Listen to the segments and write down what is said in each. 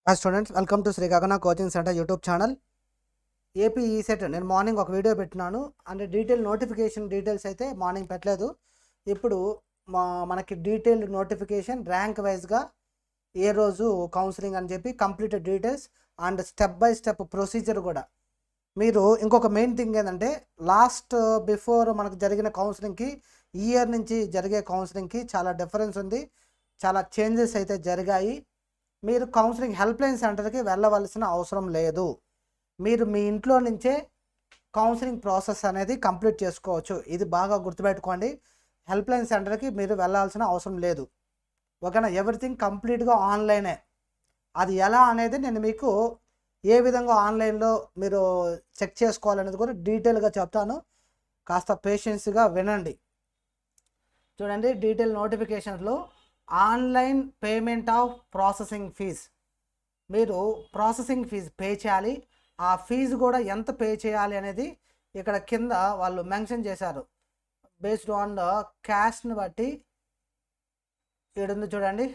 Hi students, welcome to Shri Gagana coaching centre YouTube channel. AP ECET నేను morning ఒక video పెట్టినాను. అంటే notification details అయితే మార్నింగ్ పెట్టలేదు. ఇప్పుడు మనకి డీటెయిల్డ్ నోటిఫికేషన్ ర్యాంక్ వైజ్గా ఏ రోజు కౌన్సిలింగ్ అని చెప్పి complete details and step by step procedure కూడా. మీరు ఇంకొక మెయిన్ థింగ్ ఏంటంటే లాస్ట్ బిఫోర్ మనకు జరిగిన కౌన్సిలింగ్కి ఈ ఇయర్ నుంచి జరిగే కౌన్సిలింగ్కి చాలా డిఫరెన్స్ ఉంది. చాలా చేంజెస్ అయితే జరిగాయి. మీరు కౌన్సిలింగ్ హెల్ప్లైన్ సెంటర్కి వెళ్ళవలసిన అవసరం లేదు. మీరు మీ ఇంట్లో నుంచే కౌన్సిలింగ్ ప్రాసెస్ అనేది కంప్లీట్ చేసుకోవచ్చు. ఇది బాగా గుర్తుపెట్టుకోండి. హెల్ప్లైన్ సెంటర్కి మీరు వెళ్ళాల్సిన అవసరం లేదు. ఓకేనా? ఎవ్రీథింగ్ కంప్లీట్గా ఆన్లైనే. అది ఎలా అనేది నేను మీకు ఏ విధంగా ఆన్లైన్లో మీరు చెక్ చేసుకోవాలనేది కూడా డీటెయిల్గా చెప్తాను. కాస్త పేషెన్స్గా వినండి. చూడండి, డీటెయిల్ నోటిఫికేషన్లో online payment of processing fee. మీరు ప్రాసెసింగ్ ఫీజు పే చేయాలి. ఆ ఫీజు కూడా ఎంత పే చేయాలి అనేది ఇక్కడ కింద వాళ్ళు మెన్షన్ చేశారు. బేస్డ్ ఆన్ ద క్యాష్ని బట్టి ఇక్కడ ఉంది చూడండి.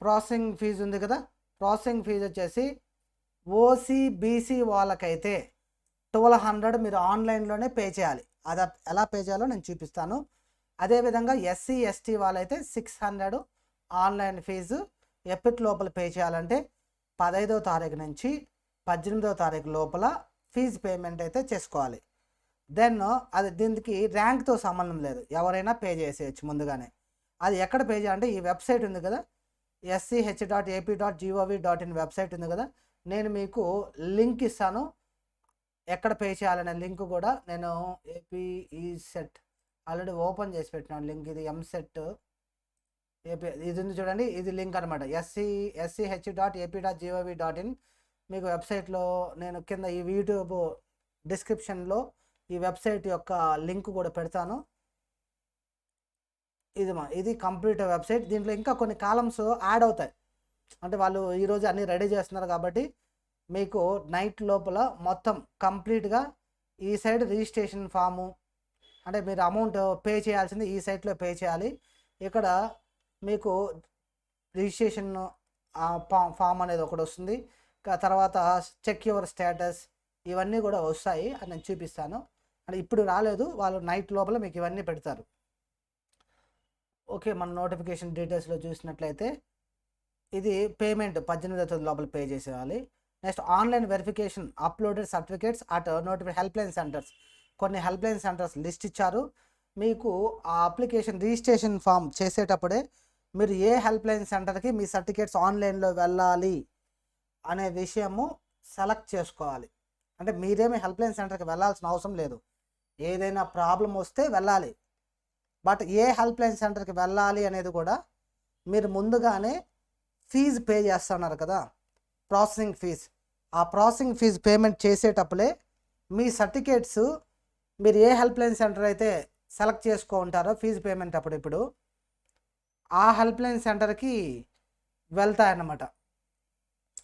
ప్రాసెసింగ్ ఫీజు ఉంది కదా, ప్రాసెసింగ్ ఫీజు వచ్చేసి ఓసీ బీసీ వాళ్ళకైతే 1200 మీరు ఆన్లైన్లోనే పే చేయాలి. అది ఎలా పే చేయాలో నేను చూపిస్తాను. అదేవిధంగా ఎస్సీ ఎస్టీ వాళ్ళైతే 600 ఆన్లైన్ ఫీజు ఎప్పటి లోపల పే చేయాలంటే 15వ తారీఖు నుంచి 18వ తారీఖు లోపల ఫీజు పేమెంట్ అయితే చేసుకోవాలి. దెన్ అది దీనికి ర్యాంక్తో సంబంధం లేదు, ఎవరైనా పే చేసేయచ్చు ముందుగానే. అది ఎక్కడ పే చేయాలంటే ఈ వెబ్సైట్ ఉంది కదా, sch.ap.gov.in వెబ్సైట్ ఉంది కదా, నేను మీకు లింక్ ఇస్తాను. ఎక్కడ పే చేయాలనే లింక్ కూడా నేను ఏపీ ఈ సెట్ ఆల్రెడీ ఓపెన్ చేసి పెట్టినాను లింక్. ఇది ఎంసెట్ ఏపీ, ఇది ఉంది చూడండి, ఇది లింక్ అనమాట. sch.ap.gov.in మీకు వెబ్సైట్లో నేను కింద ఈ యూట్యూబ్ డిస్క్రిప్షన్లో ఈ వెబ్సైట్ యొక్క లింక్ కూడా పెడతాను. ఇది కంప్లీట్ వెబ్సైట్. దీంట్లో ఇంకా కొన్ని కాలమ్స్ యాడ్ అవుతాయి. అంటే వాళ్ళు ఈరోజు అన్నీ రెడీ చేస్తున్నారు కాబట్టి మీకు నైట్ లోపల మొత్తం కంప్లీట్గా ఈ సైడ్ రిజిస్ట్రేషన్ ఫాము, అంటే మీరు అమౌంట్ పే చేయాల్సింది ఈ సైట్లో పే చేయాలి. ఇక్కడ మీకు రిజిస్ట్రేషన్ ఫామ్ అనేది ఒకటి వస్తుంది. తర్వాత చెక్ యువర్ స్టేటస్, ఇవన్నీ కూడా వస్తాయి. అది నేను చూపిస్తాను. అంటే ఇప్పుడు రాలేదు, వాళ్ళు నైట్ లోపల మీకు ఇవన్నీ పెడతారు. ఓకే, మన నోటిఫికేషన్ డీటెయిల్స్లో చూసినట్లయితే ఇది పేమెంట్ 18వ తేదీ లోపల పే చేసేయాలి. Next online verification uploaded certificates at helpline centres. కొన్ని హెల్ప్లైన్ సెంటర్స్ లిస్ట్ ఇచ్చారు. మీకు ఆ అప్లికేషన్ రిజిస్ట్రేషన్ ఫామ్ చేసేటప్పుడే మీరు ఏ హెల్ప్లైన్ సెంటర్కి మీ సర్టిఫికేట్స్ ఆన్లైన్లో వెళ్ళాలి అనే విషయము సెలెక్ట్ చేసుకోవాలి. అంటే మీరేమి హెల్ప్లైన్ సెంటర్కి వెళ్ళాల్సిన అవసరం లేదు. ఏదైనా ప్రాబ్లం వస్తే వెళ్ళాలి, బట్ ఏ హెల్ప్లైన్ సెంటర్కి వెళ్ళాలి అనేది కూడా మీరు ముందుగానే ఫీజు పే చేస్తున్నారు కదా, ప్రాసెసింగ్ ఫీజు. ఆ ప్రాసెసింగ్ ఫీజు పేమెంట్ చేసేటప్పుడే మీ సర్టిఫికేట్స్ మీరు ఏ హెల్ప్లైన్ సెంటర్ అయితే సెలెక్ట్ చేసుకో ఉంటారో ఫీజు పేమెంట్ అప్పుడు ఇప్పుడు ఆ హెల్ప్లైన్ సెంటర్కి వెళ్తాయన్నమాట.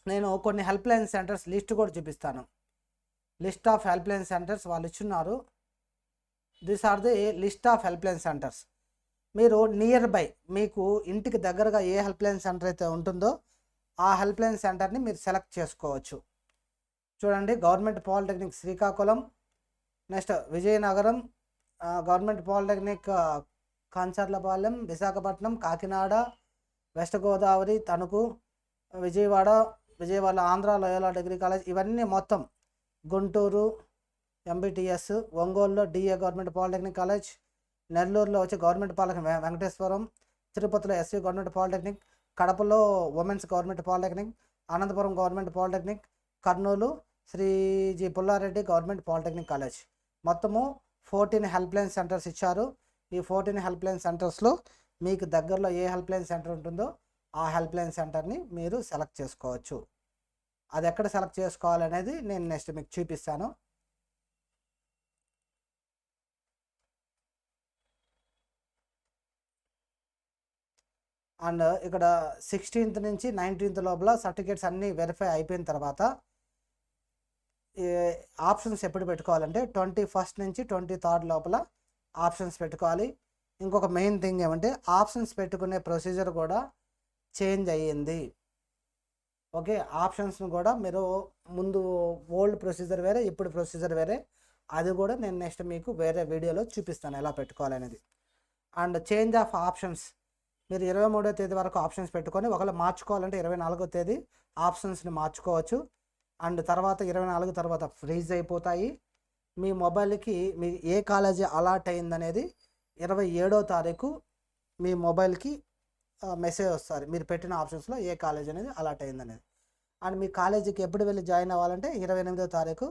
నేను కొన్ని హెల్ప్లైన్ సెంటర్స్ లిస్ట్ కూడా చూపిస్తాను. లిస్ట్ ఆఫ్ హెల్ప్లైన్ సెంటర్స్ వాళ్ళు ఇచ్చున్నారు. This are the list of helpline centres. మీరు నియర్ బై మీకు ఇంటికి దగ్గరగా ఏ హెల్ప్లైన్ సెంటర్ అయితే ఉంటుందో ఆ హెల్ప్లైన్ సెంటర్ని మీరు సెలెక్ట్ చేసుకోవచ్చు. చూడండి, government polytechnic Srikakulam, next Vizianagaram, government polytechnic Kancharlapalem, Visakhapatnam, Kakinada, west Godavari, Tanuku, Vijayawada Andhra Loyola degree college, ఇవన్నీ మొత్తం. గుంటూరు ఎంబీటీఎస్, ఒంగోలులో డిఏ గవర్నమెంట్ పాలిటెక్నిక్ కాలేజ్, నెల్లూరులో వచ్చి గవర్నమెంట్ పాలిటెక్నిక్ వెంకటేశ్వరం, తిరుపతిలో ఎస్వి గవర్నమెంట్ పాలిటెక్నిక్, కడపలో women's government polytechnic, Anantapuram government polytechnic, Kurnool Sri G Pulla Reddy government polytechnic college. మొత్తము 14 హెల్ప్లైన్ సెంటర్స్ ఇచ్చారు. ఈ 14 హెల్ప్లైన్ సెంటర్స్లో మీకు దగ్గరలో ఏ హెల్ప్లైన్ సెంటర్ ఉంటుందో ఆ హెల్ప్లైన్ సెంటర్ని మీరు సెలెక్ట్ చేసుకోవచ్చు. అది ఎక్కడ సెలెక్ట్ చేసుకోవాలనేది నేను నెక్స్ట్ మీకు చూపిస్తాను. అండ్ ఇక్కడ 16th నుంచి 19th లోపల సర్టిఫికేట్స్ అన్నీ వెరిఫై అయిపోయిన తర్వాత ఆప్షన్స్ ఎప్పుడు పెట్టుకోవాలంటే 21st నుంచి 23rd లోపల ఆప్షన్స్ పెట్టుకోవాలి. ఇంకొక మెయిన్ థింగ్ ఏమంటే ఆప్షన్స్ పెట్టుకునే ప్రొసీజర్ కూడా చేంజ్ అయ్యింది. ఓకే, ఆప్షన్స్ను కూడా మీరు ముందు ఓల్డ్ ప్రొసీజర్ వేరే, ఇప్పుడు ప్రొసీజర్ వేరే, అది కూడా నేను నెక్స్ట్ మీకు వేరే వీడియోలో చూపిస్తాను ఎలా పెట్టుకోవాలనేది. అండ్ చేంజ్ ఆఫ్ ఆప్షన్స్, మీరు 23వ తేదీ వరకు ఆప్షన్స్ పెట్టుకొని ఒకవేళ మార్చుకోవాలంటే 24వ తేదీ ఆప్షన్స్ని మార్చుకోవచ్చు. అండ్ తర్వాత 24 తర్వాత ఫ్రీజ్ అయిపోతాయి. మీ మొబైల్కి మీ ఏ కాలేజీ అలాట్ అయిందనేది 27వ తారీఖు మీ మొబైల్కి మెసేజ్ వస్తుంది, మీరు పెట్టిన ఆప్షన్స్లో ఏ కాలేజ్ అనేది అలాట్ అయిందనేది. అండ్ మీ కాలేజీకి ఎప్పుడు వెళ్ళి జాయిన్ అవ్వాలంటే 28వ తారీఖు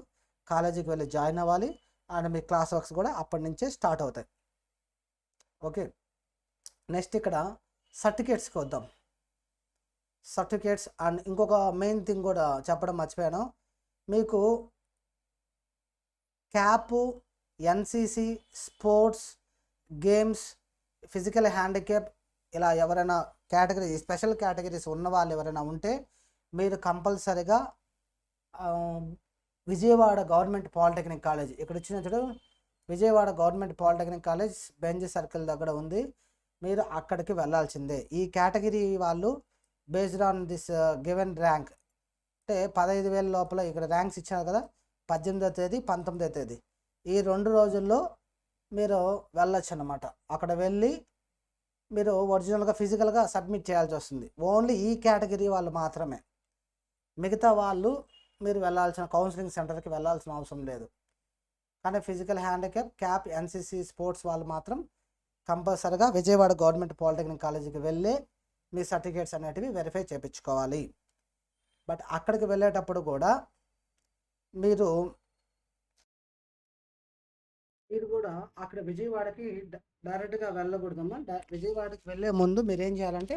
కాలేజీకి వెళ్ళి జాయిన్ అవ్వాలి. అండ్ మీ క్లాస్ వర్క్స్ కూడా అప్పటి నుంచే స్టార్ట్ అవుతాయి. ఓకే, నెక్స్ట్ ఇక్కడ సర్టిఫికేట్స్కి వద్దాం. సర్టిఫికేట్స్ అండ్ ఇంకొక మెయిన్ థింగ్ కూడా చెప్పడం మర్చిపోయాను, మీకు cap, NCC, sports, games, physical handicap ఇలా ఎవరైనా కేటగిరీ స్పెషల్ కేటగిరీస్ ఉన్న వాళ్ళు ఎవరైనా ఉంటే మీరు కంపల్సరిగా విజయవాడ గవర్నమెంట్ పాలిటెక్నిక్ కాలేజ్, ఇక్కడ వచ్చిన చూడు Vijayawada government polytechnic college Benz circle దగ్గర ఉంది, మీరు అక్కడికి వెళ్ళాల్సిందే. ఈ కేటగిరీ వాళ్ళు based on this given rank, అంటే 15,000 లోపల ఇక్కడ ర్యాంక్స్ ఇచ్చారు కదా, 18వ తేదీ 19వ తేదీ ఈ 2 రోజుల్లో మీరు వెళ్ళొచ్చు అన్నమాట. అక్కడ వెళ్ళి మీరు ఒరిజినల్గా ఫిజికల్గా సబ్మిట్ చేయాల్సి వస్తుంది. ఓన్లీ ఈ కేటగిరీ వాళ్ళు మాత్రమే, మిగతా వాళ్ళు మీరు వెళ్ళాల్సిన కౌన్సిలింగ్ సెంటర్కి వెళ్ళాల్సిన అవసరం లేదు. కానీ physical handicap, cap, NCC, sports వాళ్ళు మాత్రం కంపల్సరీగా విజయవాడ గవర్నమెంట్ పాలిటెక్నిక్ కాలేజీకి వెళ్ళి మీ సర్టిఫికేట్స్ అనేటివి వెరిఫై చేయించుకోవాలి. బట్ అక్కడికి వెళ్ళేటప్పుడు కూడా మీరు కూడా అక్కడ విజయవాడకి డైరెక్ట్గా వెళ్ళకూడదమ్మా. విజయవాడకి వెళ్ళే ముందు మీరు ఏం చేయాలంటే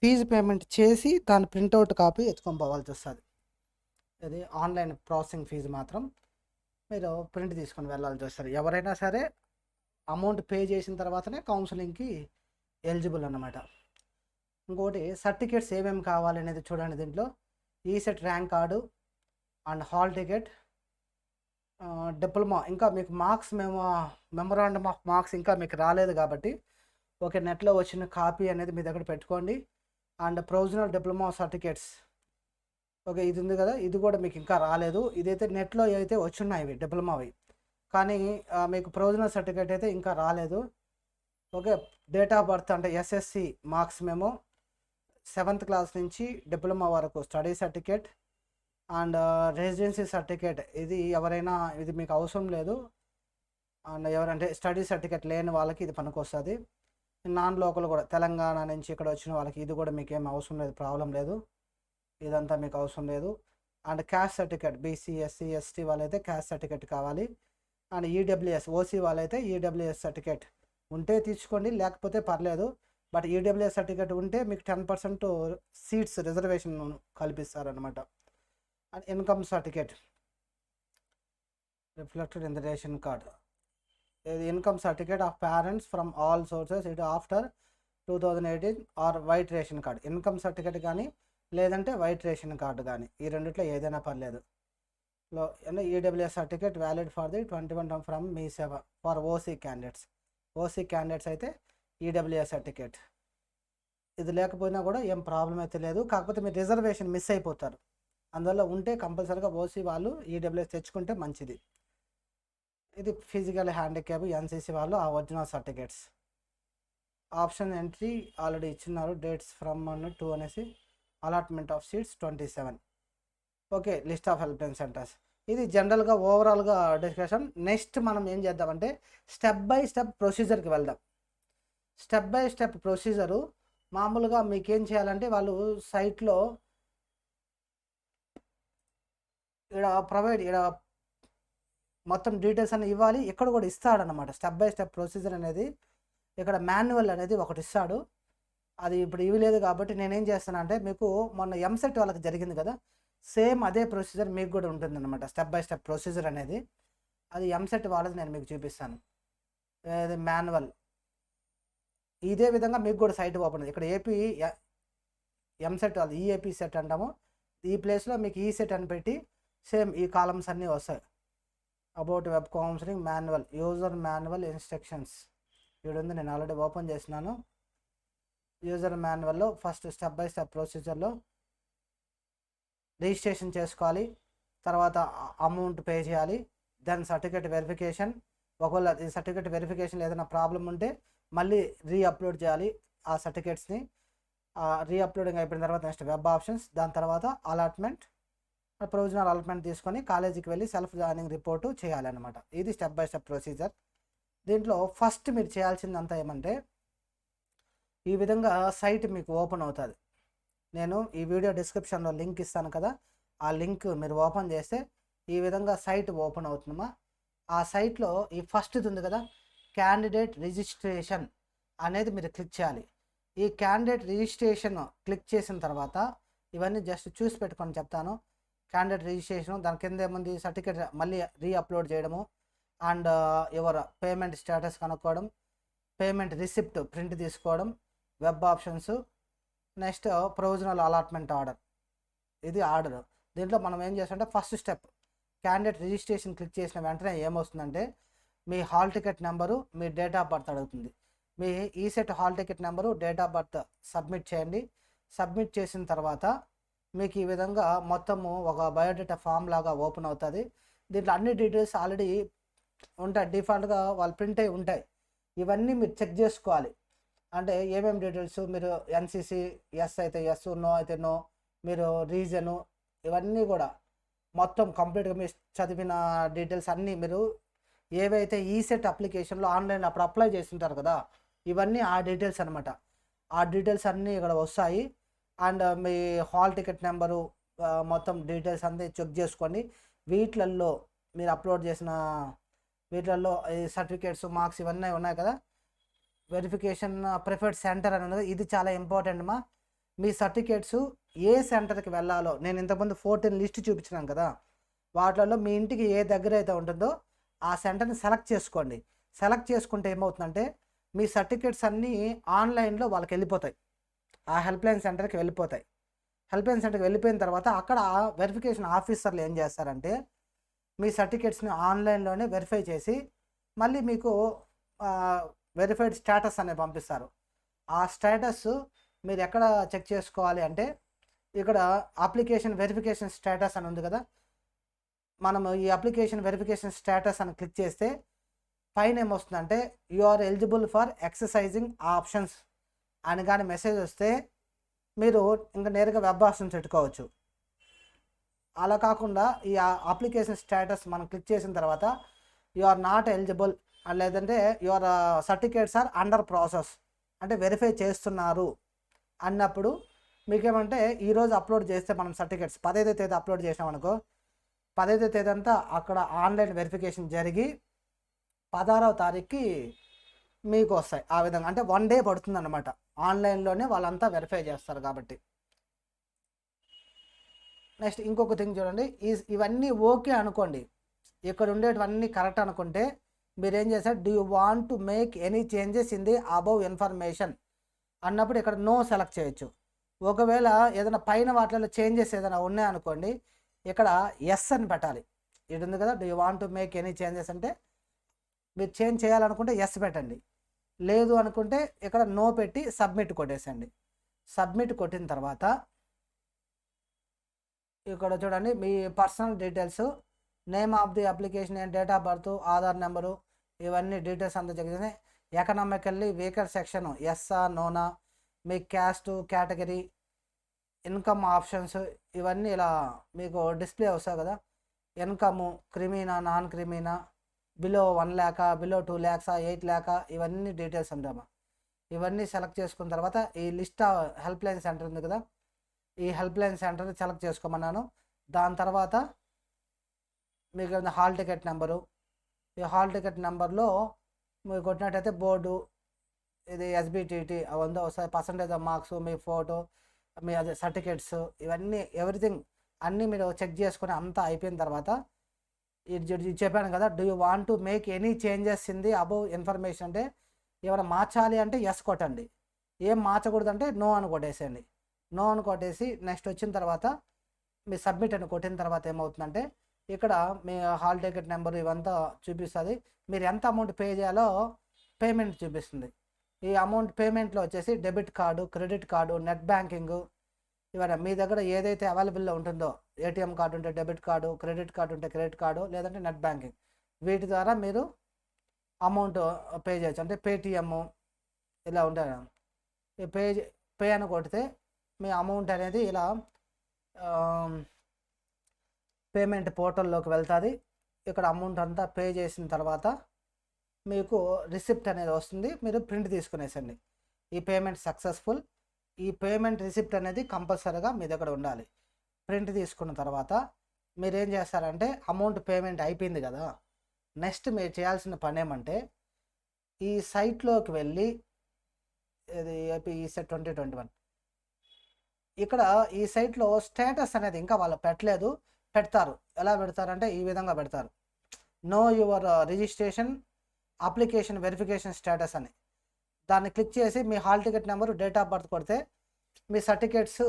ఫీజు పేమెంట్ చేసి దాని ప్రింట్అవుట్ కాపీ ఎత్తుకొని పోవాల్సి వస్తుంది. ఇది ఆన్లైన్ ప్రాసెసింగ్ ఫీజు మాత్రం మీరు ప్రింట్ తీసుకొని వెళ్ళాల్సి వస్తుంది. ఎవరైనా సరే అమౌంట్ పే చేసిన తర్వాతనే కౌన్సిలింగ్కి ఎలిజిబుల్ అన్నమాట. ఇంకోటి సర్టిఫికేట్స్ ఏమేమి కావాలి అనేది చూడండి. దీంట్లో ECET rank card and hall ticket, diploma, ఇంకా మీకు మార్క్స్ మెమొరాండమ్ ఆఫ్ మార్క్స్ ఇంకా మీకు రాలేదు కాబట్టి ఓకే, నెట్లో వచ్చిన కాపీ అనేది మీ దగ్గర పెట్టుకోండి. And provisional diploma certificates, okay ఇది ఉంది కదా, ఇది కూడా మీకు ఇంకా రాలేదు. ఇదైతే నెట్లో అయితే వచ్చున్నాయి ఇవి డిప్లొమావి, కానీ మీకు ప్రొవిజనల్ సర్టిఫికేట్ అయితే ఇంకా రాలేదు. ఓకే, డేట్ ఆఫ్ బర్త్ అంటే SSC marks memo, 7th class నుంచి డిప్లొమా వరకు study certificate and residency certificate, ఇది ఎవరైనా ఇది మీకు అవసరం లేదు. అండ్ ఎవరంటే స్టడీ సర్టిఫికేట్ లేని వాళ్ళకి ఇది పనికొస్తుంది. నాన్ లోకల్ కూడా తెలంగాణ నుంచి ఇక్కడ వచ్చిన వాళ్ళకి ఇది కూడా మీకు ఏం అవసరం లేదు, ప్రాబ్లం లేదు, ఇదంతా మీకు అవసరం లేదు. And caste certificate, BC, SC, ST వాళ్ళైతే క్యాస్ట్ సర్టిఫికేట్ కావాలి. అండ్ ఈడబ్ల్యూఎస్, ఓసీ వాళ్ళైతే ఈడబ్ల్యూఎస్ సర్టిఫికేట్ ఉంటే తీసుకోండి, లేకపోతే పర్లేదు. బట్ ఈడబ్ల్యూఎస్ సర్టిఫికేట్ ఉంటే మీకు 10% సీట్స్ రిజర్వేషన్ కల్పిస్తారనమాట. And income certificate reflected in the ration card, ఇది income certificate of parents from all sources it after 2018 or white ration card, income certificate కానీ లేదంటే వైట్ రేషన్ కార్డు కానీ, ఈ రెండిట్లో ఏదైనా పర్లేదు. EWS certificate valid for the 21 from Mee Seva for OC candidates, OC candidates అయితే EWS certificate, ఇది లేకపోయినా కూడా ఏం ప్రాబ్లం అయితే లేదు. కాకపోతే మీరు రిజర్వేషన్ మిస్ అయిపోతారు, అందువల్ల ఉంటే కంపల్సరీగా ఓసీ వాళ్ళు ఈడబ్ల్యూఎస్ తెచ్చుకుంటే మంచిది. ఇది ఫిజికల్ హ్యాండిక్యాప్, ఎన్సీసీ వాళ్ళు ఆ original certificates. Option entry already ఇచ్చినారు, డేట్స్ ఫ్రమ్ 1 to 2 అనేసి, allotment of seats 27. Okay, list of help line centres, ఇది జనరల్గా ఓవరాల్గా డిస్కషన్. నెక్స్ట్ మనం ఏం చేద్దామంటే స్టెప్ బై స్టెప్ ప్రొసీజర్కి వెళ్దాం. స్టెప్ బై స్టెప్ ప్రొసీజరు మామూలుగా మీకు ఏం చేయాలంటే వాళ్ళు సైట్లో ఇక్కడ మొత్తం డీటెయిల్స్ అన్ని ఇవ్వాలి, ఇక్కడ కూడా ఇస్తాడనమాట. స్టెప్ బై స్టెప్ ప్రొసీజర్ అనేది ఇక్కడ మాన్యువల్ అనేది ఒకటి ఇస్తాడు, అది ఇప్పుడు ఇవ్వలేదు కాబట్టి నేనేం చేస్తాను అంటే మీకు మొన్న ఎంసెట్ వాళ్ళకి జరిగింది కదా, సేమ్ అదే ప్రొసీజర్ మీకు కూడా ఉంటుంది అనమాట. స్టెప్ బై స్టెప్ ప్రొసీజర్ అనేది అది ఎంసెట్ వాళ్ళది నేను మీకు చూపిస్తాను. ఇది మాన్యువల్, ఇదే విధంగా మీకు కూడా సైట్ ఓపెన్ ఉంది. ఇక్కడ ఏపీ ఎంసెట్ వాళ్ళు ఈఏపీ సెట్ అంటాము, ఈ ప్లేస్లో మీకు ఈ సెట్ అని పెట్టి సేమ్ ఈ కాలమ్స్ అన్నీ వస్తాయి. About web counselling manual, user manual instructions, ఇక్కడ ఉంది, నేను ఆల్రెడీ ఓపెన్ చేసినాను. యూజర్ మాన్యువల్లో ఫస్ట్ స్టెప్ బై స్టెప్ ప్రొసీజర్లో రిజిస్ట్రేషన్ చేసుకోవాలి, తర్వాత అమౌంట్ పే చేయాలి, దెన్ సర్టిఫికేట్ వెరిఫికేషన్. ఒకవేళ ఈ సర్టిఫికేట్ వెరిఫికేషన్ ఏదైనా ప్రాబ్లం ఉంటే మళ్ళీ అప్లోడ్ చేయాలి ఆ సర్టిఫికేట్స్ని. అప్లోడింగ్ అయిపోయిన తర్వాత నెక్స్ట్ వెబ్ ఆప్షన్స్, దాని తర్వాత అలాట్మెంట్, ప్రొవిజనల్ అలాట్మెంట్ తీసుకొని కాలేజీకి వెళ్ళి సెల్ఫ్ జాయినింగ్ రిపోర్టు చేయాలన్నమాట. ఇది స్టెప్ బై స్టెప్ ప్రొసీజర్. దీంట్లో ఫస్ట్ మీరు చేయాల్సిందంతా ఏమంటే, ఈ విధంగా సైట్ మీకు ఓపెన్ అవుతుంది. నేను ఈ వీడియో డిస్క్రిప్షన్లో లింక్ ఇస్తాను కదా, ఆ లింక్ మీరు ఓపెన్ చేస్తే ఈ విధంగా సైట్ ఓపెన్ అవుతుందమ్మా. ఆ సైట్లో ఈ ఫస్ట్ది ఉంది కదా, క్యాండిడేట్ రిజిస్ట్రేషన్ అనేది మీరు క్లిక్ చేయాలి. ఈ క్యాండిడేట్ రిజిస్ట్రేషన్ క్లిక్ చేసిన తర్వాత ఇవన్నీ జస్ట్ చూసి పెట్టుకొని చెప్తాను. క్యాండిడేట్ రిజిస్ట్రేషన్, దాని కింద ఏముంది, సర్టిఫికేట్ మళ్ళీ అప్లోడ్ చేయడము, అండ్ యువర్ పేమెంట్ స్టేటస్ కనుక్కోవడం, పేమెంట్ రిసిప్ట్ ప్రింట్ తీసుకోవడం, web options, next provisional allotment order. ఇది ఆర్డర్. దీంట్లో మనం ఏం చేస్తామంటే first step candidate registration click చేసిన వెంటనే ఏమొస్తుందంటే మీ హాల్ టికెట్ నెంబరు, మీ డేట్ ఆఫ్ బర్త్ అడుగుతుంది. మీ ECET hall ticket number, date of birth submit చేయండి. సబ్మిట్ చేసిన తర్వాత మీకు ఈ విధంగా మొత్తము ఒక బయోడేటా ఫామ్ లాగా ఓపెన్ అవుతుంది. దీంట్లో అన్ని డీటెయిల్స్ ఆల్రెడీ ఉంటాయి, డిఫాల్ట్గా వాళ్ళు ప్రింట్ అయి ఉంటాయి. ఇవన్నీ మీరు చెక్ చేసుకోవాలి. అంటే ఏమేమి డీటెయిల్స్, మీరు ఎన్సీసీ ఎస్ అయితే ఎస్, నో అయితే నో, మీరు రీజను, ఇవన్నీ కూడా మొత్తం కంప్లీట్గా మీరు చదివిన డీటెయిల్స్ అన్నీ, మీరు ఏవైతే ఈసెట్ అప్లికేషన్లో ఆన్లైన్లో అప్పుడు అప్లై చేస్తుంటారు కదా, ఇవన్నీ ఆ డీటెయిల్స్ అనమాట. ఆ డీటెయిల్స్ అన్నీ ఇక్కడ వస్తాయి. And me hall ticket number, మొత్తం డీటెయిల్స్ అన్నీ చెక్ చేసుకోండి. వీటిలల్లో మీరు అప్లోడ్ చేసిన వీటిలలో ఈ సర్టిఫికేట్స్, మార్క్స్ ఇవన్నీ ఉన్నాయి కదా, వెరిఫికేషన్ ప్రిఫర్డ్ సెంటర్ అని ఉన్నది. ఇది చాలా ఇంపార్టెంట్ మా. మీ సర్టిఫికేట్స్ ఏ సెంటర్కి వెళ్ళాలో, నేను ఇంతకుముందు 14 లిస్ట్ చూపించినాను కదా, వాటిలలో మీ ఇంటికి ఏ దగ్గర అయితే ఉంటుందో ఆ సెంటర్ని సెలెక్ట్ చేసుకోండి. సెలెక్ట్ చేసుకుంటే ఏమవుతుందంటే మీ సర్టిఫికేట్స్ అన్నీ ఆన్లైన్లో వాళ్ళకి వెళ్ళిపోతాయి, ఆ హెల్ప్లైన్ సెంటర్కి వెళ్ళిపోతాయి. హెల్ప్లైన్ సెంటర్కి వెళ్ళిపోయిన తర్వాత అక్కడ వెరిఫికేషన్ ఆఫీసర్లు ఏం చేస్తారంటే మీ సర్టిఫికేట్స్ని ఆన్లైన్లోనే వెరిఫై చేసి మళ్ళీ మీకు వెరిఫైడ్ స్టేటస్ అనేది పంపిస్తారు. ఆ స్టేటస్ మీరు ఎక్కడ చెక్ చేసుకోవాలి అంటే ఇక్కడ అప్లికేషన్ వెరిఫికేషన్ స్టేటస్ అని ఉంది కదా, మనము ఈ అప్లికేషన్ వెరిఫికేషన్ స్టేటస్ అని క్లిక్ చేస్తే పైన ఏమొస్తుందంటే you are eligible for exercising options అని కానీ మెసేజ్ వస్తే మీరు ఇంకా నేరుగా వెబ్ ఆప్షన్స్ పెట్టుకోవచ్చు. అలా కాకుండా ఈ అప్లికేషన్ స్టేటస్ మనం క్లిక్ చేసిన తర్వాత యు ఆర్ నాట్ ఎలిజిబుల్, లేదంటే your certificates are under process అంటే వెరిఫై చేస్తున్నారు అన్నప్పుడు మీకేమంటే ఈరోజు అప్లోడ్ చేస్తే మనం సర్టిఫికేట్స్ 15వ తేదీ అప్లోడ్ చేసామనుకో, 15వ తేదీ అంతా అక్కడ ఆన్లైన్ వెరిఫికేషన్ జరిగి 16వ తారీఖుకి మీకు వస్తాయి. ఆ విధంగా అంటే 1 డే పడుతుంది అన్నమాట, ఆన్లైన్లోనే వాళ్ళంతా వెరిఫై చేస్తారు కాబట్టి. నెక్స్ట్ ఇంకొక థింగ్ చూడండి, ఇవన్నీ ఓకే అనుకోండి, ఇక్కడ ఉండేటివన్నీ కరెక్ట్ అనుకుంటే మీరు ఏం చేస్తారు, do you want to make any changes in the above information అన్నప్పుడు ఇక్కడ నో సెలెక్ట్ చేయొచ్చు. ఒకవేళ ఏదైనా పైన వాటిలో చేంజెస్ ఏదైనా ఉన్నాయనుకోండి, ఇక్కడ ఎస్ అని పెట్టాలి. ఇది ఉంది కదా, do you want to make any changes అంటే మీరు చేంజ్ చేయాలనుకుంటే ఎస్ పెట్టండి, లేదు అనుకుంటే ఇక్కడ నో పెట్టి సబ్మిట్ కొట్టేసండి. సబ్మిట్ కొట్టిన తర్వాత ఇక్కడ చూడండి మీ personal details, name of the application, date of birth, Aadhaar number, ఇవన్నీ డీటెయిల్స్ అంతా చెక్ చేసి ఎకనామికల్లీ వీకర్ సెక్షన్ ఎస్ఆ నోనా, మీ క్యాస్ట్ కేటగిరీ, ఇన్కమ్ ఆప్షన్స్, ఇవన్నీ ఇలా మీకు డిస్ప్లే వస్తాయి కదా. Income creamy, non creamy, below 1 lakh, below 2 lakhs, 8 lakh, ఇవన్నీ డీటెయిల్స్ ఉంటాయమ్మా. ఇవన్నీ సెలెక్ట్ చేసుకున్న తర్వాత ఈ లిస్ట్ హెల్ప్ లైన్ సెంటర్ ఉంది కదా, ఈ హెల్ప్ లైన్ సెంటర్ సెలెక్ట్ చేసుకోమన్నాను. దాని తర్వాత మీకు హాల్ టికెట్ నెంబరు, ఈ హాల్ టికెట్ నెంబర్లో మీరు కొట్టినట్టయితే బోర్డు, ఇది ఎస్బిటిటి అవంతా వస్తాయి, పర్సంటేజ్ ఆఫ్ మార్క్స్, మీ ఫోటో, మీ అదే సర్టిఫికేట్స్, ఇవన్నీ ఎవ్రీథింగ్ అన్నీ మీరు చెక్ చేసుకొని అంతా అయిపోయిన తర్వాత ఇది చెప్పాను కదా, do you want to make any changes in the above information అంటే ఏమైనా మార్చాలి అంటే ఎస్ కొట్టండి, ఏం మార్చకూడదు అంటే నో అని కొట్టేసేయండి. నో అని కొట్టేసి నెక్స్ట్ వచ్చిన తర్వాత మీ సబ్మిట్ అని కొట్టిన తర్వాత ఏమవుతుందంటే ఇక్కడ మీ హాల్ టికెట్ నెంబర్ ఇవంతా చూపిస్తుంది, మీరు ఎంత అమౌంట్ పే చేయాలో పేమెంట్ చూపిస్తుంది. ఈ అమౌంట్ పేమెంట్లో వచ్చేసి debit card, credit card, net banking, ఇవన్నీ మీ దగ్గర ఏదైతే అవైలబుల్లో ఉంటుందో, ఏటీఎం కార్డు ఉంటే డెబిట్ కార్డు, క్రెడిట్ కార్డు ఉంటే క్రెడిట్ కార్డు, లేదంటే నెట్ బ్యాంకింగ్, వీటి ద్వారా మీరు అమౌంట్ పే చేయొచ్చు. అంటే పేటిఎమ్ ఇలా ఉంటాయి. ఈ పే అని కొడితే మీ అమౌంట్ అనేది ఇలా పేమెంట్ పోర్టల్లోకి వెళ్తుంది. ఇక్కడ అమౌంట్ అంతా పే చేసిన తర్వాత మీకు రిసిప్ట్ అనేది వస్తుంది. మీరు ప్రింట్ తీసుకునేసండి. ఈ పేమెంట్ సక్సెస్ఫుల్. ఈ పేమెంట్ రిసిప్ట్ అనేది కంపల్సరీగా మీ దగ్గర ఉండాలి. ప్రింట్ తీసుకున్న తర్వాత మీరు ఏం చేస్తారంటే అమౌంట్ పేమెంట్ అయిపోయింది కదా, నెక్స్ట్ మీరు చేయాల్సిన పని ఏమంటే ఈ సైట్లోకి వెళ్ళి, ఇది ఏపీ ఈసెట్ 2021, ఇక్కడ ఈ సైట్లో స్టేటస్ అనేది ఇంకా వాళ్ళు పెట్టలేదు, పెడతారు. ఎలా పెడతారంటే ఈ విధంగా పెడతారు, know your registration application verification status అని. దాన్ని క్లిక్ చేసి మీ hall ticket number, date of birth కొడితే మీ సర్టిఫికేట్స్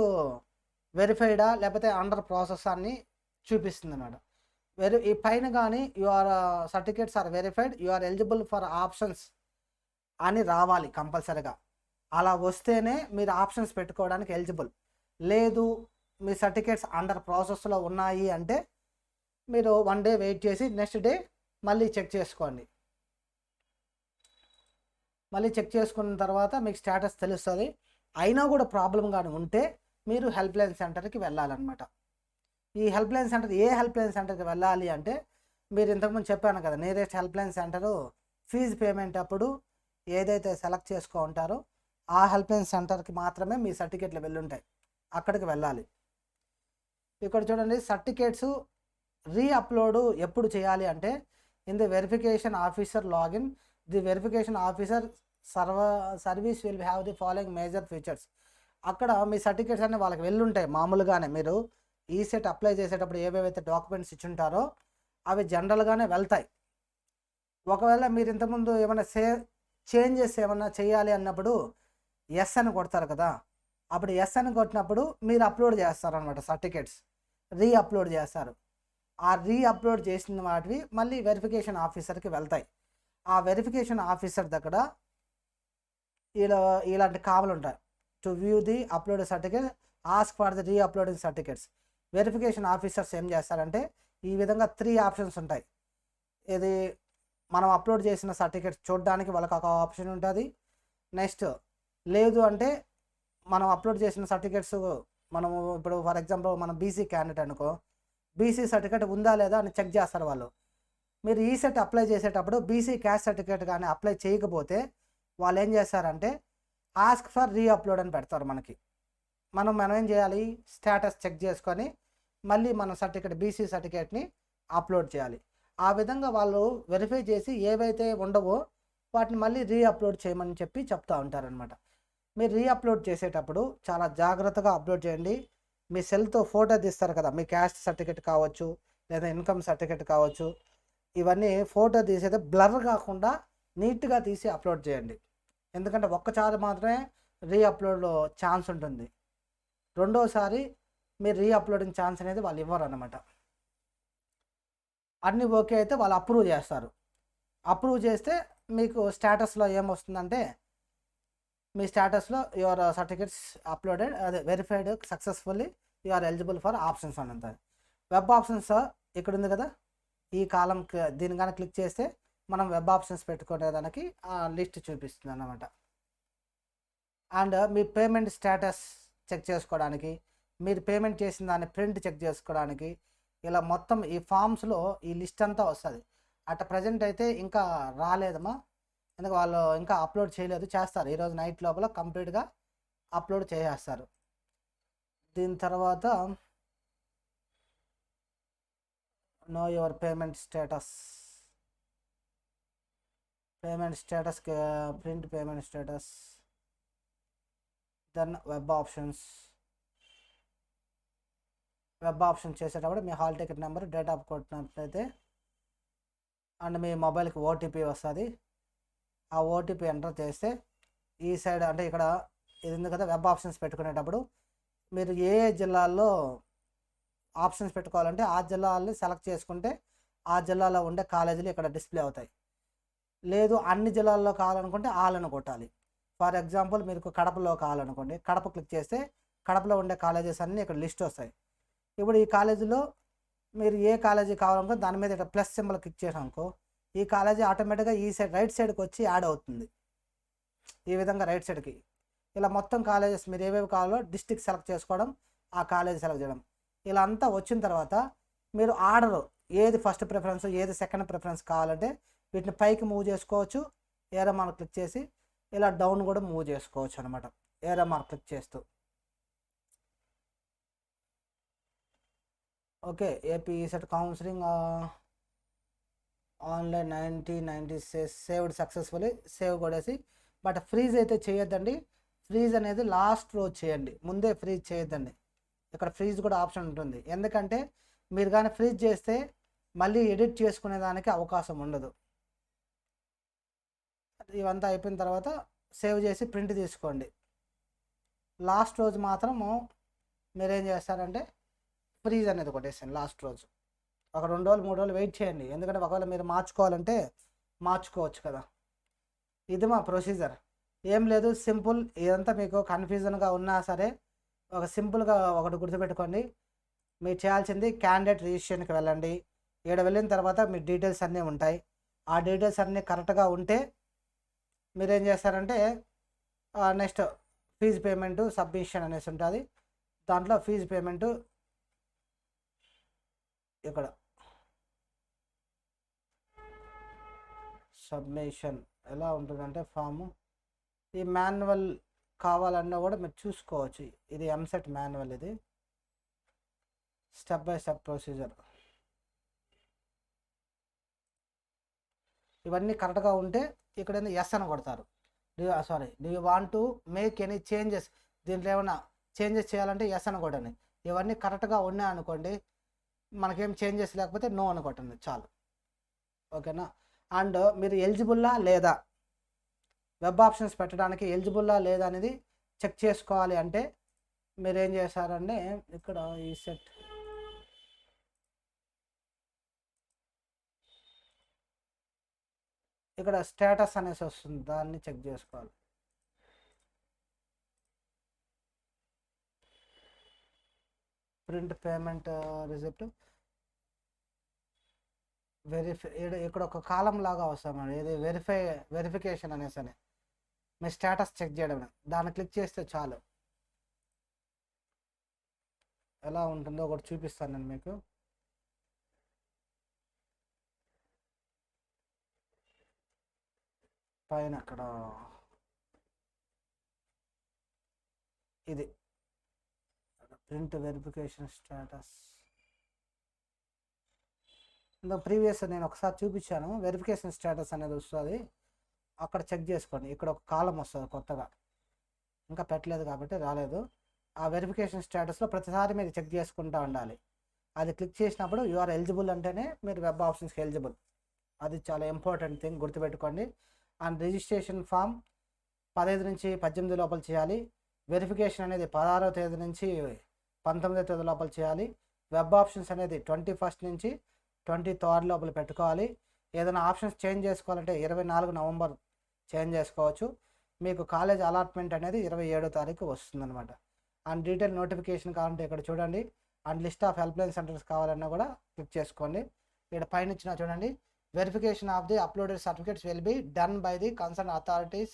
వెరిఫైడా లేకపోతే అండర్ ప్రాసెస్ అని చూపిస్తుంది అన్నమాట. ఈ పైన కానీ your certificates are verified, you are eligible for options అని రావాలి కంపల్సరీగా. అలా వస్తేనే మీరు ఆప్షన్స్ పెట్టుకోవడానికి ఎలిజిబుల్. లేదు మీ సర్టిఫికేట్స్ అండర్ ప్రాసెస్లో ఉన్నాయి అంటే మీరు 1 డే వెయిట్ చేసి నెక్స్ట్ డే మళ్ళీ చెక్ చేసుకోండి. మళ్ళీ చెక్ చేసుకున్న తర్వాత మీకు స్టేటస్ తెలుస్తుంది. అయినా కూడా ప్రాబ్లం కానీ ఉంటే మీరు హెల్ప్ లైన్ సెంటర్కి వెళ్ళాలన్నమాట. ఈ హెల్ప్ లైన్ సెంటర్, ఏ హెల్ప్ లైన్ సెంటర్కి వెళ్ళాలి అంటే మీరు ఇంతకుముందు చెప్పాను కదా, nearest help line centre fee payment అప్పుడు ఏదైతే సెలెక్ట్ చేసుకో ఉంటారో ఆ హెల్ప్ లైన్ సెంటర్కి మాత్రమే మీ సర్టిఫికేట్లు వెళ్ళుంటాయి, అక్కడికి వెళ్ళాలి. ఇక్కడ చూడండి, సర్టిఫికేట్స్ రీఅప్లోడ్ ఎప్పుడు చేయాలి అంటే in the verification officer login, the verification officer service will have the following major features. అక్కడ మీ సర్టిఫికేట్స్ అన్నీ వాళ్ళకి వెళ్ళుంటాయి. మామూలుగానే మీరు ఈసెట్ అప్లై చేసేటప్పుడు ఏవేవైతే డాక్యుమెంట్స్ ఇచ్చుంటారో అవి జనరల్గానే వెళ్తాయి. ఒకవేళ మీరు ఇంతకుముందు ఏమైనా చేంజెస్ ఏమన్నా చేయాలి అన్నప్పుడు ఎస్ అని కొడతారు కదా, అప్పుడు ఎస్ అని కొట్టినప్పుడు మీరు అప్లోడ్ చేస్తారనమాట, సర్టిఫికేట్స్ రీఅప్లోడ్ చేస్తారు. ఆ రీఅప్లోడ్ చేసిన వాటివి మళ్ళీ వెరిఫికేషన్ ఆఫీసర్కి వెళ్తాయి. ఆ వెరిఫికేషన్ ఆఫీసర్ దగ్గర ఇలాంటి కావలు ఉంటాయి. To view the upload certificate, ask for the reuploading certificates. Verification officers ఏం చేస్తారంటే ఈ విధంగా 3 ఆప్షన్స్ ఉంటాయి. ఇది మనం అప్లోడ్ చేసిన సర్టిఫికేట్స్ చూడడానికి వాళ్ళకి ఒక ఆప్షన్ ఉంటుంది. నెక్స్ట్ లేదు అంటే మనం అప్లోడ్ చేసిన సర్టిఫికేట్స్ మనము ఇప్పుడు ఫర్ ఎగ్జాంపుల్ మనం బీసీ క్యాండిడేట్ అనుకో, బీసీ సర్టిఫికేట్ ఉందా లేదా అని చెక్ చేస్తారు వాళ్ళు. మీరు ఈసెట్ అప్లై చేసేటప్పుడు బీసీ క్యాస్ట్ సర్టిఫికేట్ కానీ అప్లై చేయకపోతే వాళ్ళు ఏం చేస్తారంటే ఆస్క్ ఫర్ రీఅప్లోడ్ అని పెడతారు మనకి. మనం ఏం చేయాలి, స్టేటస్ చెక్ చేసుకొని మళ్ళీ మన సర్టిఫికేట్ బీసీ సర్టిఫికేట్ని అప్లోడ్ చేయాలి. ఆ విధంగా వాళ్ళు వెరిఫై చేసి ఏవైతే ఉండవో వాటిని మళ్ళీ రీఅప్లోడ్ చేయమని చెప్పి చెప్తూ ఉంటారనమాట. మీరు రీఅప్లోడ్ చేసేటప్పుడు చాలా జాగ్రత్తగా అప్లోడ్ చేయండి. మీ సెల్తో ఫోటో తీస్తారు కదా, మీ క్యాస్ట్ సర్టిఫికేట్ కావచ్చు లేదా ఇన్కమ్ సర్టిఫికేట్ కావచ్చు, ఇవన్నీ ఫోటో తీసేది బ్లర్ కాకుండా నీట్గా తీసి అప్లోడ్ చేయండి. ఎందుకంటే ఒక్కసారి మాత్రమే రీఅప్లోడ్లో ఛాన్స్ ఉంటుంది, రెండోసారి మీరు రీఅప్లోడింగ్ ఛాన్స్ అనేది వాళ్ళు ఇవ్వరు అన్నమాట. అన్నీ ఓకే అయితే వాళ్ళు అప్రూవ్ చేస్తారు. అప్రూవ్ చేస్తే మీకు స్టేటస్లో ఏమొస్తుందంటే మీ స్టేటస్లో యువర్ సర్టిఫికేట్స్ అప్లోడెడ్, అదే verified successfully, you are eligible for options అని ఉంటుంది. వెబ్ ఆప్షన్స్ ఇక్కడ ఉంది కదా, ఈ కాలం దీని కానీ క్లిక్ చేస్తే మనం వెబ్ ఆప్షన్స్ పెట్టుకునేదానికి లిస్ట్ చూపిస్తుంది అన్నమాట. అండ్ మీ పేమెంట్ స్టేటస్ చెక్ చేసుకోవడానికి, మీరు పేమెంట్ చేసిన దాన్ని ప్రింట్ చెక్ చేసుకోవడానికి, ఇలా మొత్తం ఈ ఫామ్స్లో ఈ లిస్ట్ అంతా వస్తుంది. అట్ ప్రజెంట్ అయితే ఇంకా రాలేదమ్మా, ఎందుకంటే వాళ్ళు ఇంకా అప్లోడ్ చేయలేదు, చేస్తారు ఈరోజు నైట్ లోపల కంప్లీట్గా అప్లోడ్ చేసేస్తారు. దీని తర్వాత know your payment status, print payment status, then web options చేసేటప్పుడు మీ hall ticket number, date of కొట్టినట్లయితే అండ్ మీ మొబైల్కి ఓటీపీ వస్తుంది. ఆ ఓటీపీ ఎంటర్ చేస్తే ఈ సైడ్ అంటే ఇక్కడ ఇది ఉంది కదా, వెబ్ ఆప్షన్స్ పెట్టుకునేటప్పుడు మీరు ఏ జిల్లాల్లో ఆప్షన్స్ పెట్టుకోవాలంటే ఆ జిల్లాలని సెలెక్ట్ చేసుకుంటే ఆ జిల్లాలో ఉండే కాలేజీలు ఇక్కడ డిస్ప్లే అవుతాయి. లేదు అన్ని జిల్లాల్లో కావాలనుకుంటే ఆలను కొట్టాలి. ఫర్ ఎగ్జాంపుల్ మీకు కడపలో కావాలనుకోండి, కడప క్లిక్ చేస్తే కడపలో ఉండే కాలేజెస్ అన్నీ ఇక్కడ లిస్ట్ వస్తాయి. ఇప్పుడు ఈ కాలేజీలో మీరు ఏ కాలేజీ కావాలనుకో దాని మీద ఇక్కడ ప్లస్ సింబల్ క్లిక్ చేసామనుకో ఈ కాలేజీ ఆటోమేటిక్గా ఈ సైడ్ రైట్ సైడ్కి వచ్చి యాడ్ అవుతుంది. ఈ విధంగా రైట్ సైడ్కి ఇలా మొత్తం కాలేజెస్ మీరు ఏవేవి కావాలో డిస్ట్రిక్ట్ సెలెక్ట్ చేసుకోవడం, ఆ కాలేజ్ సెలెక్ట్ చేయడం, ఇలా అంతా వచ్చిన తర్వాత మీరు ఆర్డర్ ఏది ఫస్ట్ ప్రిఫరెన్స్ ఏది సెకండ్ ప్రిఫరెన్స్ కావాలంటే వీటిని పైకి మూవ్ చేసుకోవచ్చు, ఏరో మార్క్ క్లిక్ చేసి ఇలా డౌన్ కూడా మూవ్ చేసుకోవచ్చు అనమాట, ఏరో మార్క్ క్లిక్ చేస్తూ. Okay, AP set counselling online 90 saved successfully save కొడేసి, బట్ ఫ్రీజ్ అయితే చేయొద్దండి. ఫ్రీజ్ అనేది లాస్ట్ రోజు చేయండి, ముందే ఫ్రీజ్ చేయొద్దండి. ఇక్కడ ఫ్రీజ్ కూడా ఆప్షన్ ఉంటుంది, ఎందుకంటే మీరు కానీ ఫ్రీజ్ చేస్తే మళ్ళీ ఎడిట్ చేసుకునే దానికి అవకాశం ఉండదు. ఇవంతా అయిపోయిన తర్వాత సేవ్ చేసి ప్రింట్ తీసుకోండి. లాస్ట్ రోజు మాత్రము మీరేం చేస్తారంటే ఫ్రీజ్ అనేది కొట్టేసాను. లాస్ట్ రోజు ఒక 2 రోజులు 3 రోజులు వెయిట్ చేయండి, ఎందుకంటే ఒకవేళ మీరు మార్చుకోవాలంటే మార్చుకోవచ్చు కదా. ఇది మా ప్రొసీజర్, ఏం లేదు, సింపుల్. ఇదంతా మీకు కన్ఫ్యూజన్గా ఉన్నా సరే ఒక సింపుల్గా ఒకటి గుర్తుపెట్టుకోండి. మీరు చేయాల్సింది క్యాండిడేట్ రిజిస్ట్రేషన్కి వెళ్ళండి. ఇక్కడ వెళ్ళిన తర్వాత మీ డీటెయిల్స్ అన్నీ ఉంటాయి. ఆ డీటెయిల్స్ అన్నీ కరెక్ట్గా ఉంటే మీరేం చేస్తారంటే నెక్స్ట్ ఫీజు పేమెంటు సబ్మిషన్ అనేసి ఉంటుంది. దాంట్లో ఫీజు పేమెంటు ఇక్కడ సబ్మిషన్ ఎలా ఉంటుందంటే ఫాము, ఈ మాన్యువల్ కావాలన్నా కూడా మీరు చూసుకోవచ్చు. ఇది ఎంసెట్ మాన్యువల్, ఇది స్టెప్ బై స్టెప్ ప్రొసీజర్. ఇవన్నీ కరెక్ట్గా ఉంటే ఇక్కడ ఎస్ అని కొడతారు. Do you want to make any changes, దీంట్లో ఏమైనా చేంజెస్ చేయాలంటే ఎస్ అని కొట్టండి. ఇవన్నీ కరెక్ట్గా ఉన్నాయి అనుకోండి, మనకేం చేంజెస్ లేకపోతే నో అని కొట్టండి చాలు. ఓకేనా. అండ్ మీరు ఎలిజిబుల్లా లేదా, వెబ్ ఆప్షన్స్ పెట్టడానికి ఎలిజిబుల్లా లేదా అనేది చెక్ చేసుకోవాలి అంటే మీరు ఏం చేస్తారంటే ఇక్కడ ఈ సెట్ ఇక్కడ స్టేటస్ అనేసి వస్తుంది, దాన్ని చెక్ చేసుకోవాలి. ప్రింట్ పేమెంట్ రిసిప్ట్ ఇక్కడ ఒక కాలం లాగా వస్తామండి, ఇది వెరిఫికేషన్ అనేసి అని మీ స్టేటస్ చెక్ చేయడం, దాన్ని క్లిక్ చేస్తే చాలు. ఎలా ఉంటుందో ఒకటి చూపిస్తాను నేను మీకు. పైన అక్కడ ఇది ప్రింట్ వెరిఫికేషన్ స్టేటస్, ఇందులో ప్రీవియస్ నేను ఒకసారి చూపించాను. వెరిఫికేషన్ స్టేటస్ అనేది వస్తుంది, అక్కడ చెక్ చేసుకోండి. ఇక్కడ ఒక కాలం వస్తుంది కొత్తగా, ఇంకా పెట్టలేదు కాబట్టి రాలేదు. ఆ వెరిఫికేషన్ స్టేటస్లో ప్రతిసారి మీరు చెక్ చేసుకుంటూ ఉండాలి. అది క్లిక్ చేసినప్పుడు యు ఆర్ ఎలిజిబుల్ అంటేనే మీరు వెబ్ ఆప్షన్స్కి ఎలిజిబుల్. అది చాలా ఇంపార్టెంట్ థింగ్, గుర్తుపెట్టుకోండి. అండ్ రిజిస్ట్రేషన్ ఫామ్ 15 నుంచి 18 లోపల చేయాలి. వెరిఫికేషన్ అనేది 16వ తేదీ నుంచి 19వ తేదీ లోపల చేయాలి. వెబ్ ఆప్షన్స్ అనేది 21st నుంచి 23rd లోపల పెట్టుకోవాలి. ఏదైనా ఆప్షన్స్ చేంజ్ చేసుకోవాలంటే 24 నవంబర్ చేంజ్ చేసుకోవచ్చు. మీకు కాలేజ్ అలాట్మెంట్ అనేది 27వ తారీఖు వస్తుందన్నమాట. అండ్ డీటెయిల్ నోటిఫికేషన్ కావాలంటే ఇక్కడ చూడండి. And list of helpline centres కావాలన్నా కూడా క్లిక్ చేసుకోండి. ఇక్కడ పైన ఇచ్చిన చూడండి, verification of the uploaded certificates will be done by the concern authorities.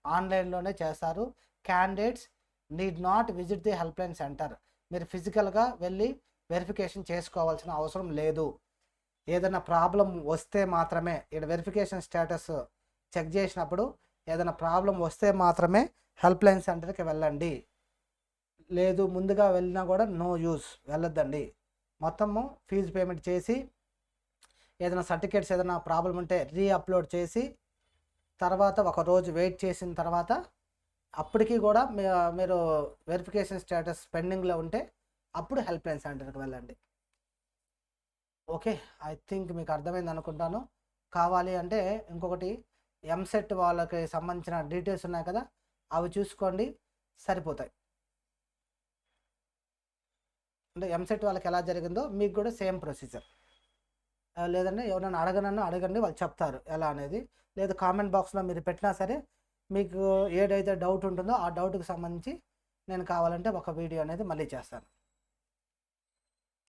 ఆన్లైన్లోనే చేస్తారు. Candidates need not visit the helpline centre. మీరు ఫిజికల్గా వెళ్ళి వెరిఫికేషన్ చేసుకోవాల్సిన అవసరం లేదు. ఏదైనా ప్రాబ్లం వస్తే మాత్రమే ఇక్కడ వెరిఫికేషన్ స్టేటస్ చెక్ చేసినప్పుడు ఏదైనా ప్రాబ్లం వస్తే మాత్రమే హెల్ప్లైన్ సెంటర్కి వెళ్ళండి. లేదు ముందుగా వెళ్ళినా కూడా నో యూస్, వెళ్ళొద్దండి. మొత్తము ఫీజు పేమెంట్ చేసి ఏదైనా సర్టిఫికేట్స్ ఏదైనా ప్రాబ్లం ఉంటే రీఅప్లోడ్ చేసి తర్వాత ఒక రోజు వెయిట్ చేసిన తర్వాత అప్పటికి కూడా మీరు వెరిఫికేషన్ స్టేటస్ పెండింగ్లో ఉంటే అప్పుడు హెల్ప్లైన్ సెంటర్కి వెళ్ళండి. ఓకే, ఐ థింక్ మీకు అర్థమైంది అనుకుంటాను. కావాలి అంటే ఇంకొకటి ఎంసెట్ వాళ్ళకి సంబంధించిన డీటెయిల్స్ ఉన్నాయి కదా, అవి చూసుకోండి, సరిపోతాయి. అంటే ఎంసెట్ వాళ్ళకి ఎలా జరిగిందో మీకు కూడా సేమ్ ప్రొసీజర్. లేదంటే ఎవరైనా అడగండి, వాళ్ళు చెప్తారు ఎలా అనేది. లేదు కామెంట్ బాక్స్లో మీరు పెట్టినా సరే మీకు ఏదైతే డౌట్ ఉంటుందో ఆ డౌట్కి సంబంధించి నేను కావాలంటే ఒక వీడియో అనేది మళ్ళీ చేస్తాను.